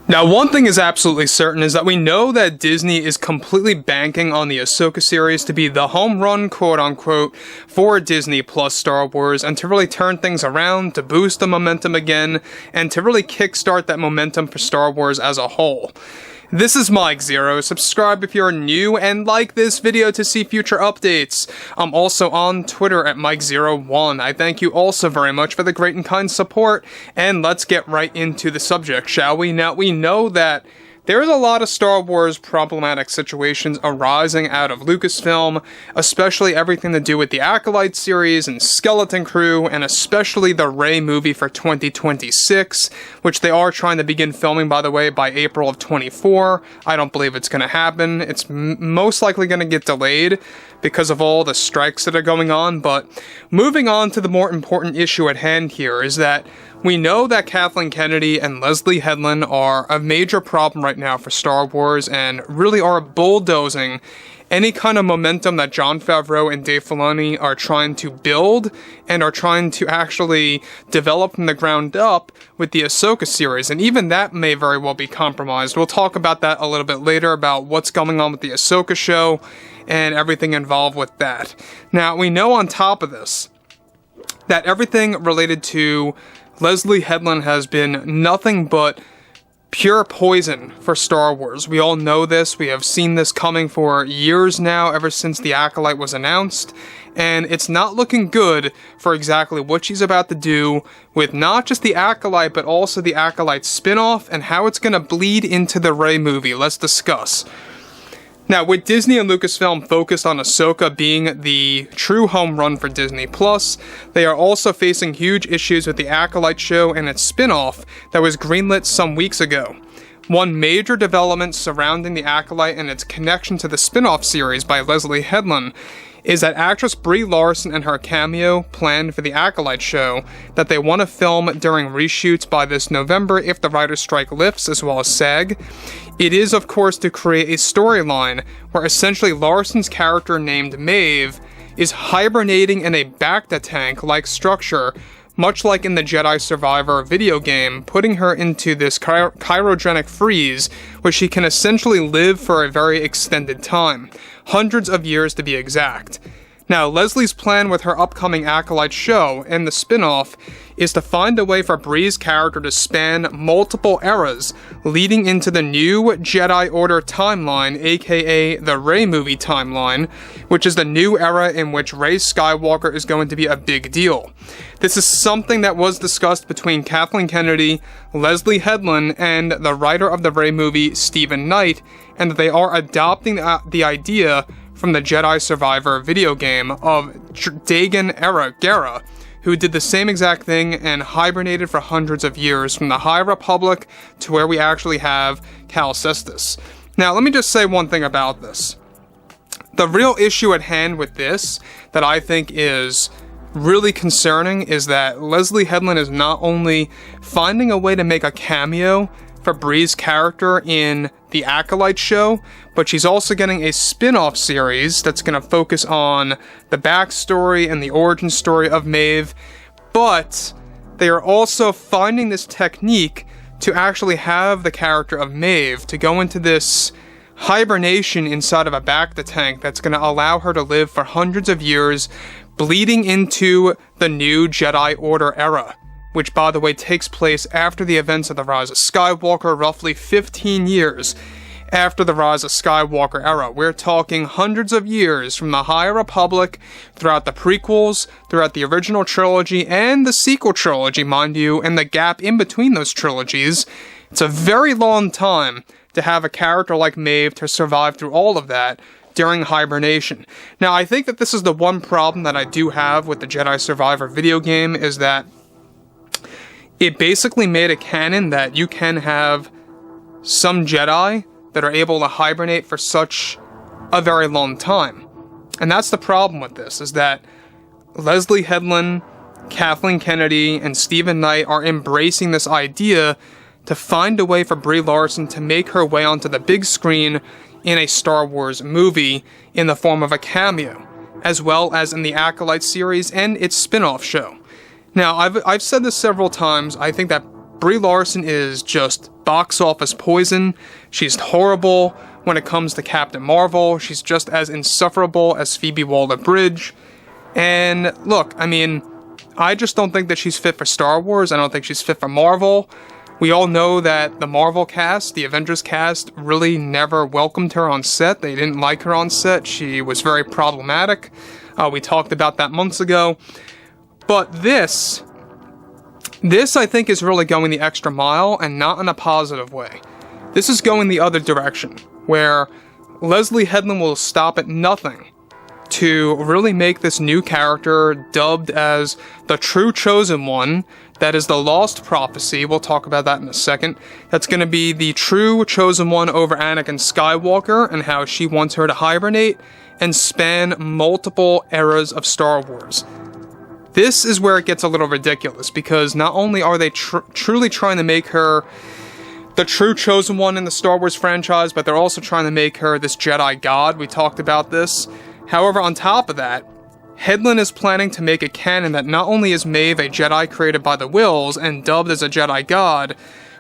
Now, one thing is absolutely certain is that we know that Disney is completely banking on the Ahsoka series to be the home run, quote-unquote, for Disney Plus Star Wars, and to really turn things around, to boost the momentum again, and to really kickstart that momentum for Star Wars as a whole. This is Mike Zero. Subscribe if you're new, and like this video to see future updates. I'm also on Twitter at Mike01. I thank you also very much for the great and kind support, and let's get right into the subject, shall we? Now, we know that there's a lot of Star Wars problematic situations arising out of Lucasfilm, especially everything to do with the Acolyte series and Skeleton Crew, and especially the Rey movie for 2026, which they are trying to begin filming, by the way, by April of 24. I don't believe it's going to happen. It's most likely going to get delayed because of all the strikes that are going on, but moving on to the more important issue at hand here is that we know that Kathleen Kennedy and Leslye Headland are a major problem right now for Star Wars and really are bulldozing any kind of momentum that Jon Favreau and Dave Filoni are trying to build and are trying to actually develop from the ground up with the Ahsoka series, and even that may very well be compromised. We'll talk about that a little bit later, about what's going on with the Ahsoka show and everything involved with that. Now, we know on top of this that everything related to Leslye Headland has been nothing but pure poison for Star Wars. We all know this. We have seen this coming for years now, ever since the Acolyte was announced, and it's not looking good for exactly what she's about to do with not just the Acolyte, but also the Acolyte spin-off and how it's going to bleed into the Rey movie. Let's discuss. Now, with Disney and Lucasfilm focused on Ahsoka being the true home run for Disney Plus, they are also facing huge issues with the Acolyte show and its spin-off that was greenlit some weeks ago. One major development surrounding the Acolyte and its connection to the spin-off series by Leslye Headland is that actress Brie Larson and her cameo planned for the Acolyte show that they want to film during reshoots by this November if the writer's strike lifts, as well as SAG. It is, of course, to create a storyline where essentially Larson's character named Maeve is hibernating in a bacta tank-like structure, much like in the Jedi Survivor video game, putting her into this cryogenic freeze, where she can essentially live for a very extended time, hundreds of years to be exact. Now, Leslie's plan with her upcoming Acolyte show and the spin-off is to find a way for Brie's character to span multiple eras, leading into the new Jedi Order timeline, aka the Rey movie timeline, which is the new era in which Rey Skywalker is going to be a big deal. This is something that was discussed between Kathleen Kennedy, Leslye Headland, and the writer of the Rey movie, Stephen Knight, and that they are adopting the idea from the Jedi Survivor video game of Dagan Gera, who did the same exact thing and hibernated for hundreds of years from the High Republic to where we actually have Cal Kestis. Now, let me just say one thing about this. The real issue at hand with this that I think is really concerning is that Leslye Headland is not only finding a way to make a cameo for Brie's character in the Acolyte show, but she's also getting a spin-off series that's going to focus on the backstory and the origin story of Maeve, but they are also finding this technique to actually have the character of Maeve to go into this hibernation inside of a bacta tank that's going to allow her to live for hundreds of years, bleeding into the new Jedi Order era, which, by the way, takes place after the events of the Rise of Skywalker, roughly 15 years after the Rise of Skywalker era. We're talking hundreds of years from the High Republic, throughout the prequels, throughout the original trilogy, and the sequel trilogy, mind you, and the gap in between those trilogies. It's a very long time to have a character like Maeve to survive through all of that during hibernation. Now, I think that this is the one problem that I do have with the Jedi Survivor video game, is that it basically made a canon that you can have some Jedi that are able to hibernate for such a very long time. And that's the problem with this, is that Leslye Headland, Kathleen Kennedy, and Stephen Knight are embracing this idea to find a way for Brie Larson to make her way onto the big screen in a Star Wars movie in the form of a cameo, as well as in the Acolyte series and its spin-off show. Now, I've said this several times. I think that Brie Larson is just box office poison. She's horrible when it comes to Captain Marvel. She's just as insufferable as Phoebe Waller-Bridge. And look, I mean, I just don't think that she's fit for Star Wars. I don't think she's fit for Marvel. We all know that the Marvel cast, the Avengers cast, really never welcomed her on set. They didn't like her on set. She was very problematic. We talked about that months ago. But this I think is really going the extra mile, and not in a positive way. This is going the other direction, where Leslie Headland will stop at nothing to really make this new character, dubbed as the true chosen one, that is the lost prophecy. We'll talk about that in a second. That's going to be the true chosen one over Anakin Skywalker, and how she wants her to hibernate and span multiple eras of Star Wars. This is where it gets a little ridiculous, because not only are they truly trying to make her the true chosen one in the Star Wars franchise, but they're also trying to make her this Jedi god. We talked about this. However, on top of that, Headland is planning to make it canon that not only is Maeve a Jedi created by the Wills and dubbed as a Jedi god,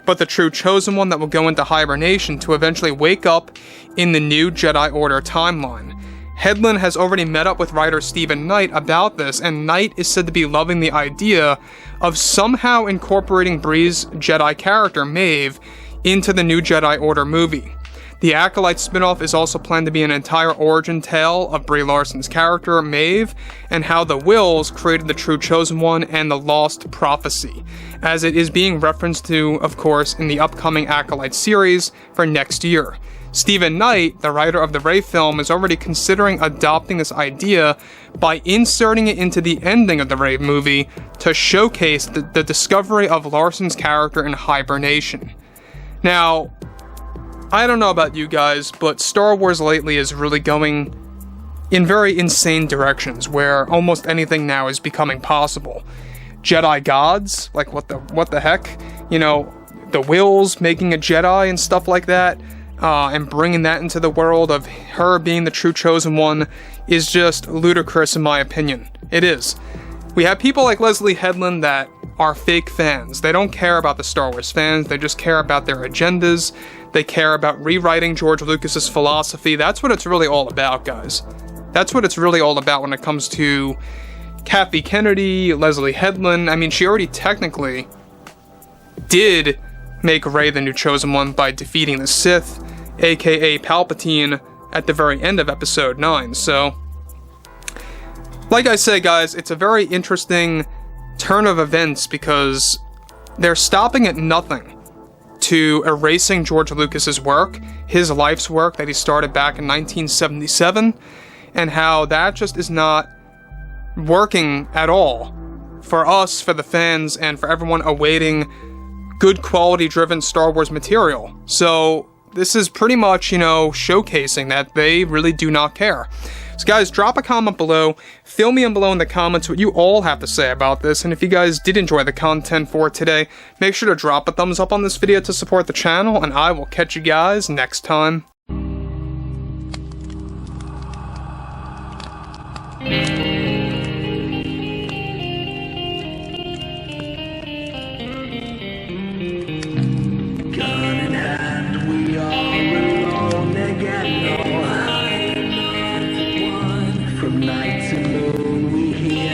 but the true chosen one that will go into hibernation to eventually wake up in the new Jedi Order timeline. Headland has already met up with writer Stephen Knight about this, and Knight is said to be loving the idea of somehow incorporating Brie's Jedi character, Maeve, into the new Jedi Order movie. The Acolyte spinoff is also planned to be an entire origin tale of Brie Larson's character, Maeve, and how the Wills created the True Chosen One and the Lost Prophecy, as it is being referenced to, of course, in the upcoming Acolyte series for next year. Stephen Knight, the writer of the Rey film, is already considering adopting this idea by inserting it into the ending of the Rey movie to showcase the discovery of Larson's character in hibernation. Now, I don't know about you guys, but Star Wars lately is really going in very insane directions, where almost anything now is becoming possible. Jedi gods, like what the heck? You know, the Wills making a Jedi and stuff like that, and bringing that into the world of her being the true chosen one is just ludicrous in my opinion. It is. We have people like Leslie Headland that are fake fans. They don't care about the Star Wars fans, they just care about their agendas. They care about rewriting George Lucas's philosophy. That's what it's really all about, guys. That's what it's really all about when it comes to Kathy Kennedy, Leslie Headland. I mean, she already technically did make Rey the new chosen one by defeating the Sith, aka Palpatine, at the very end of episode 9. So, like I say, guys, it's a very interesting turn of events, because they're stopping at nothing to erasing George Lucas's work, his life's work that he started back in 1977, and how that just is not working at all for us, for the fans, and for everyone awaiting good quality driven Star Wars material. So this is pretty much, showcasing that they really do not care. So guys, drop a comment below, fill me in below in the comments what you all have to say about this, and if you guys did enjoy the content for today, make sure to drop a thumbs up on this video to support the channel, and I will catch you guys next time. From night to moon we hear